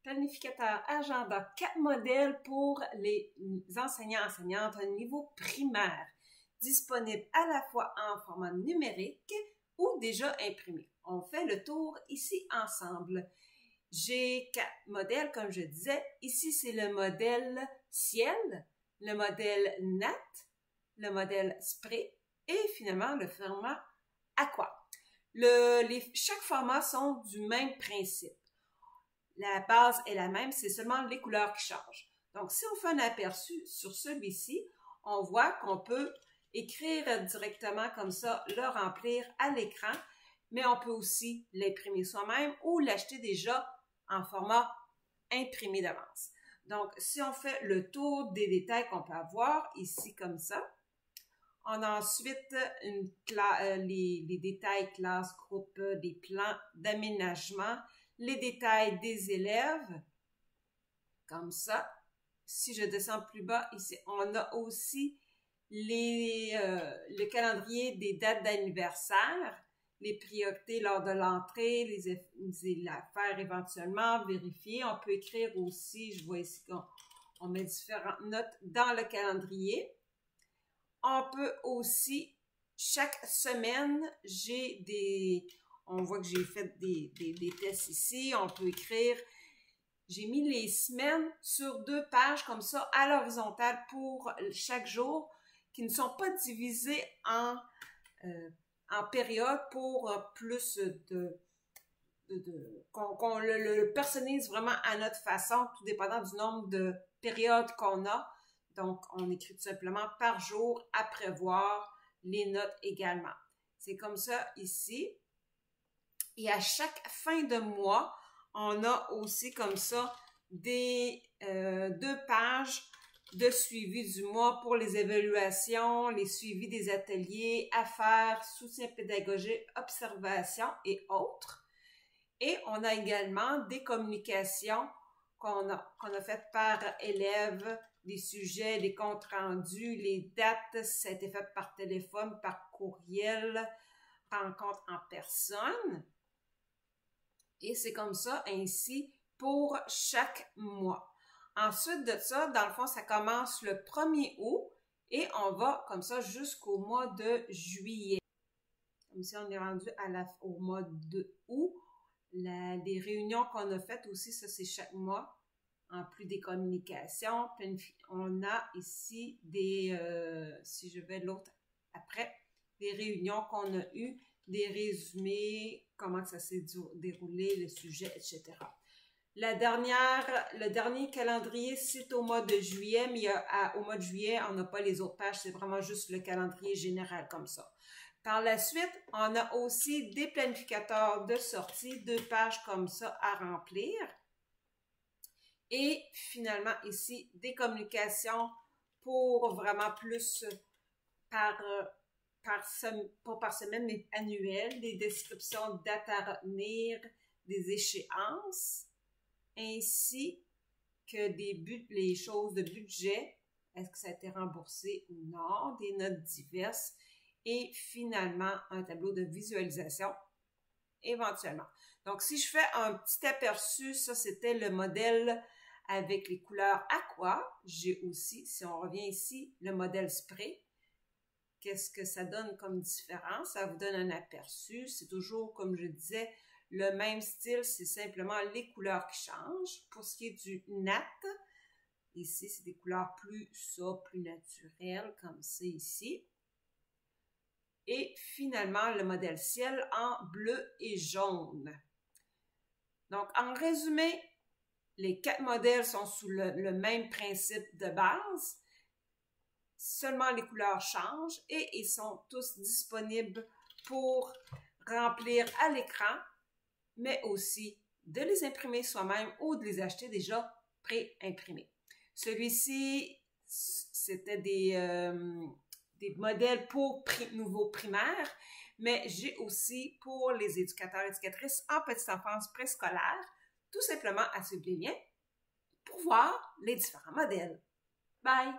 planificateur agenda 4 modèles pour les enseignants-enseignantes au niveau primaire, disponible à la fois en format numérique ou déjà imprimé. On fait le tour ici ensemble. J'ai 4 modèles, comme je disais. Ici, c'est le modèle ciel, le modèle nat, le modèle spray et finalement le format aqua. Chaque format sont du même principe. La base est la même, c'est seulement les couleurs qui changent. Donc, si on fait un aperçu sur celui-ci, on voit qu'on peut écrire directement comme ça, le remplir à l'écran, mais on peut aussi l'imprimer soi-même ou l'acheter déjà en format imprimé d'avance. Donc, si on fait le tour des détails qu'on peut avoir ici comme ça, on a ensuite les détails classe, groupe, des plans d'aménagement, les détails des élèves, comme ça. Si je descends plus bas, ici, on a aussi le calendrier des dates d'anniversaire, les priorités lors de l'entrée, les affaires éventuellement, vérifier. On peut écrire aussi, je vois ici qu'on met différentes notes dans le calendrier. On peut aussi, chaque semaine, on voit que j'ai fait des tests ici. On peut écrire, j'ai mis les semaines sur 2 pages comme ça à l'horizontale pour chaque jour qui ne sont pas divisées en périodes pour plus qu'on le personnalise vraiment à notre façon, tout dépendant du nombre de périodes qu'on a. Donc, on écrit tout simplement par jour à prévoir les notes également. C'est comme ça ici. Et à chaque fin de mois, on a aussi comme ça des 2 pages de suivi du mois pour les évaluations, les suivis des ateliers, affaires, soutien pédagogique, observation et autres. Et on a également des communications qu'on a faites par élèves, des sujets, des comptes rendus, les dates, ça a été fait par téléphone, par courriel, rencontre en personne. Et c'est comme ça, ainsi, pour chaque mois. Ensuite de ça, dans le fond, ça commence le 1er août et on va comme ça jusqu'au mois de juillet. Comme si on est rendu au mois de août. Les réunions qu'on a faites aussi, ça c'est chaque mois. En plus des communications, on a ici si je vais l'autre après, des réunions qu'on a eues, des résumés, comment ça s'est déroulé, le sujet, etc. Le dernier calendrier, c'est au mois de juillet, mais au mois de juillet, on n'a pas les autres pages, c'est vraiment juste le calendrier général comme ça. Par la suite, on a aussi des planificateurs de sortie, 2 pages comme ça à remplir. Et finalement, ici, des communications pour vraiment plus pas par semaine, mais annuelles, des descriptions de dates à retenir, des échéances, ainsi que les choses de budget, est-ce que ça a été remboursé ou non, des notes diverses, et finalement, un tableau de visualisation éventuellement. Donc, si je fais un petit aperçu, ça c'était le modèle avec les couleurs aqua. J'ai aussi, si on revient ici, le modèle spray. Qu'est-ce que ça donne comme différence? Ça vous donne un aperçu. C'est toujours, comme je disais, le même style, c'est simplement les couleurs qui changent. Pour ce qui est du nat, ici, c'est des couleurs plus naturelles, comme c'est ici. Et finalement, le modèle ciel en bleu et jaune. Donc, en résumé, les 4 modèles sont sous le même principe de base. Seulement les couleurs changent et ils sont tous disponibles pour remplir à l'écran, mais aussi de les imprimer soi-même ou de les acheter déjà pré-imprimés. Celui-ci, c'était des modèles pour nouveaux primaires, mais j'ai aussi pour les éducateurs et éducatrices en petite enfance préscolaire, tout simplement à suivre les liens pour voir les différents modèles. Bye!